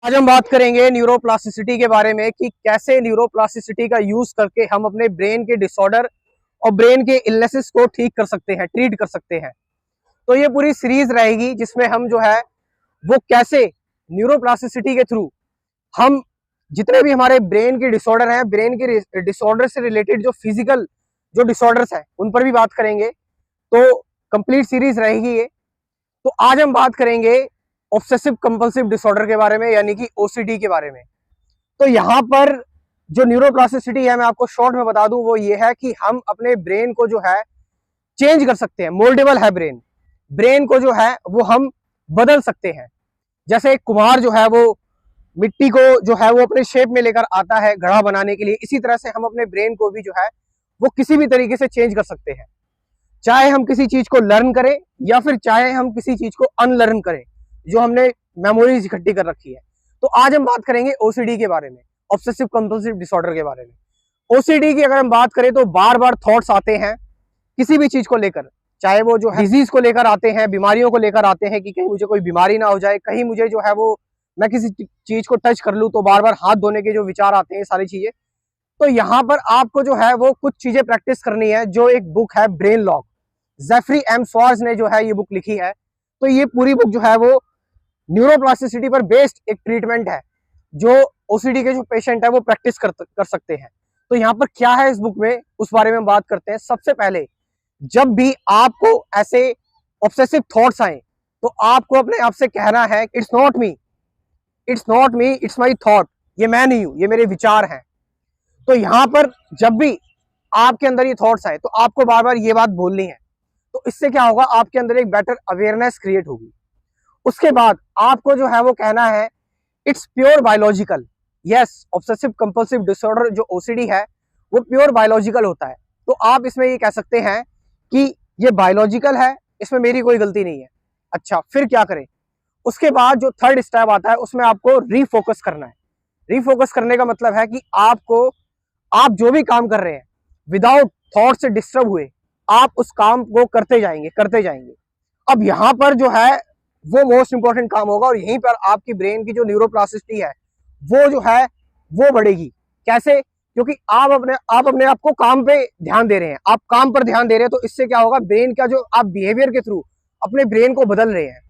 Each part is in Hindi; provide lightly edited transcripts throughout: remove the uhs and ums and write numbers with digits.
आज हम बात करेंगे न्यूरोप्लास्टिसिटी के बारे में कि कैसे न्यूरोप्लास्टिसिटी का यूज करके हम अपने ब्रेन के डिसऑर्डर और ब्रेन के इलनेसेस को ठीक कर सकते हैं, ट्रीट कर सकते हैं। तो ये पूरी सीरीज रहेगी जिसमें हम जो है वो कैसे न्यूरोप्लास्टिसिटी के थ्रू हम जितने भी हमारे ब्रेन के डिसऑर्डर हैं, ब्रेन के डिसऑर्डर से रिलेटेड जो फिजिकल जो डिसऑर्डर्स हैं उन पर भी बात करेंगे। तो कंप्लीट सीरीज रहेगी ये। तो आज हम बात करेंगे ऑब्सेसिव कंपल्सिव डिसऑर्डर के बारे में, यानी कि ओसीडी के बारे में। तो यहाँ पर जो न्यूरोप्लास्टिसिटी है, मैं आपको शॉर्ट में बता दूं, वो ये है कि हम अपने ब्रेन को जो है चेंज कर सकते हैं। मोल्डेबल है ब्रेन, ब्रेन को जो है वो हम बदल सकते हैं। जैसे एक कुम्हार जो है वो मिट्टी को जो है वो अपने शेप में लेकर आता है घड़ा बनाने के लिए, इसी तरह से हम अपने ब्रेन को भी जो है वो किसी भी तरीके से चेंज कर सकते हैं। चाहे हम किसी चीज को लर्न करें या फिर चाहे हम किसी चीज को अनलर्न करें जो हमने मेमोरीज इकट्ठी कर रखी है। तो आज हम बात करेंगे ओसीडी के बारे में, ऑब्सेसिव कंपल्सिव डिसऑर्डर के बारे में। ओसीडी की अगर हम बात करें तो बार बार थॉट्स आते हैं किसी भी चीज को लेकर, चाहे वो जो है डिजीज को लेकर आते हैं, बीमारियों को लेकर आते हैं कि कहीं मुझे कोई बीमारी ना हो जाए, कहीं मुझे जो है वो मैं किसी चीज को टच कर लूं तो बार बार हाथ धोने के जो विचार आते हैं, सारी चीजें। तो यहाँ पर आपको जो है वो कुछ चीजें प्रैक्टिस करनी है। जो एक बुक है brain lock, Jeffrey M Schwartz ने जो है ये बुक लिखी है। तो ये पूरी बुक जो है वो न्यूरोप्लास्टिसिटी पर बेस्ड एक ट्रीटमेंट है जो ओसीडी के जो पेशेंट है वो प्रैक्टिस कर सकते हैं। तो यहाँ पर क्या है इस बुक में, उस बारे में बात करते हैं। सबसे पहले, जब भी आपको ऐसे ऑब्सेसिव थॉट्स आए तो आपको अपने आप से कहना है it's not me, it's not me, it's my thought. ये मैं नहीं हूं, ये मेरे विचार हैं। तो यहाँ पर जब भी आपके अंदर ये थॉट्स आए तो आपको बार बार ये बात बोलनी है। तो इससे क्या होगा, आपके अंदर एक बेटर अवेयरनेस क्रिएट होगी। उसके बाद आपको जो है वो कहना है it's pure biological. Yes, obsessive compulsive disorder जो ओसीडी है वो प्योर बायोलॉजिकल होता है। तो आप इसमें ये कह सकते हैं कि ये बायोलॉजिकल है, इसमें मेरी कोई गलती नहीं है। अच्छा, फिर क्या करें? उसके बाद जो थर्ड स्टेप आता है उसमें आपको रीफोकस करना है। रीफोकस करने का मतलब है कि आप जो भी काम कर रहे हैं विदाउट थॉट से डिस्टर्ब हुए आप उस काम को करते जाएंगे। अब यहाँ पर जो है वो मोस्ट इंपॉर्टेंट काम होगा और यहीं पर आपकी ब्रेन की जो न्यूरोप्लास्टिसिटी है वो जो है वो बढ़ेगी। कैसे? क्योंकि आप अपने आप को काम पे ध्यान दे रहे हैं, आप काम पर ध्यान दे रहे हैं। तो इससे क्या होगा, ब्रेन का जो आप बिहेवियर के थ्रू अपने ब्रेन को बदल रहे हैं,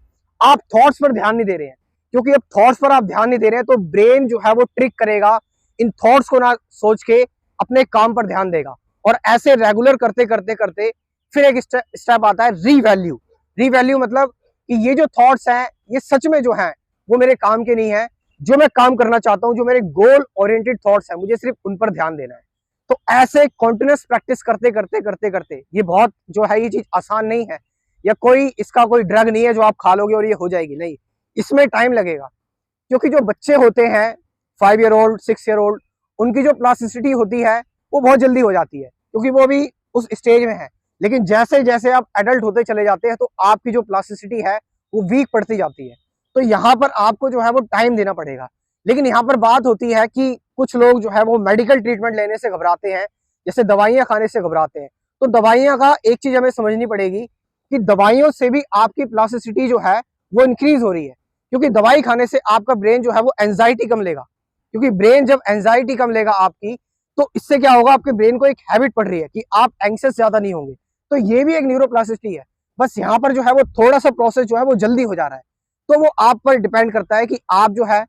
आप थॉट्स पर ध्यान नहीं दे रहे हैं। क्योंकि अब थॉट्स पर आप ध्यान नहीं दे रहे हैं तो ब्रेन जो है वो ट्रिक करेगा, इन थॉट्स को ना सोच के अपने काम पर ध्यान देगा। और ऐसे रेगुलर करते करते करते फिर एक स्टेप आता है रीवैल्यू। रीवैल्यू मतलब कि ये जो थॉट्स हैं ये सच में जो हैं वो मेरे काम के नहीं है। जो मैं काम करना चाहता हूं, जो मेरे गोल ओरिएंटेड थॉट्स हैं, मुझे सिर्फ उन पर ध्यान देना है। तो ऐसे कॉन्टिन्यूस प्रैक्टिस करते करते करते करते, ये बहुत जो है ये चीज आसान नहीं है, या इसका कोई ड्रग नहीं है जो आप खा लोगे और ये हो जाएगी, नहीं। इसमें टाइम लगेगा। क्योंकि जो बच्चे होते हैं 5 ईयर ओल्ड 6 ईयर ओल्ड, उनकी जो प्लास्टिसिटी होती है वो बहुत जल्दी हो जाती है क्योंकि वो भी उस स्टेज में है। लेकिन जैसे जैसे आप एडल्ट होते चले जाते हैं तो आपकी जो प्लास्टिसिटी है वो वीक पड़ती जाती है। तो यहाँ पर आपको जो है वो टाइम देना पड़ेगा। लेकिन यहाँ पर बात होती है कि कुछ लोग जो है वो मेडिकल ट्रीटमेंट लेने से घबराते हैं, जैसे दवाइयाँ खाने से घबराते हैं। तो दवाइयाँ का एक चीज हमें समझनी पड़ेगी कि दवाइयों से भी आपकी प्लास्टिसिटी जो है वो इंक्रीज हो रही है। क्योंकि दवाई खाने से आपका ब्रेन जो है वो एंजाइटी कम लेगा। क्योंकि ब्रेन जब एंजाइटी कम लेगा आपकी, तो इससे क्या होगा, आपके ब्रेन को एक हैबिट पड़ रही है कि आप एंग्शियस ज्यादा नहीं होंगे। तो ये भी एक न्यूरोप्लास्टिसिटी है। बस यहाँ पर जो है वो थोड़ा सा प्रोसेस जो है वो जल्दी हो जा रहा है। तो वो आप पर डिपेंड करता है कि आप जो है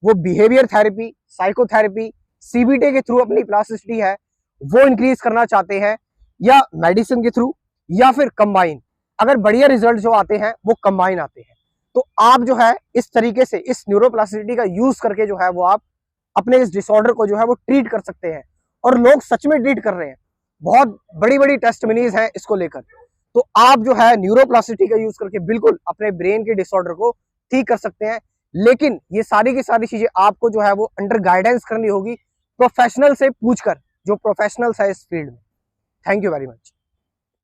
वो बिहेवियर थेरेपी, साइकोथेरेपी, सीबीटी के थ्रू अपनी प्लास्टिसिटी है वो इंक्रीज करना चाहते हैं, या मेडिसिन के थ्रू, या फिर कंबाइन। अगर बढ़िया रिजल्ट जो आते हैं वो कंबाइन आते हैं। तो आप जो है इस तरीके से इस न्यूरोप्लास्टिसिटी का यूज करके जो है वो आप अपने इस डिसऑर्डर को जो है वो ट्रीट कर सकते हैं। और लोग सच में ट्रीट कर रहे हैं, बहुत बड़ी बड़ी टेस्टमनीज हैं इसको लेकर। तो आप जो है न्यूरोप्लास्टिसिटी का यूज करके बिल्कुल अपने ब्रेन के डिसऑर्डर को ठीक कर सकते हैं। लेकिन ये सारी की सारी चीजें आपको जो है वो अंडर गाइडेंस करनी होगी, प्रोफेशनल से पूछकर, जो प्रोफेशनल्स है इस फील्ड में। Thank you very much.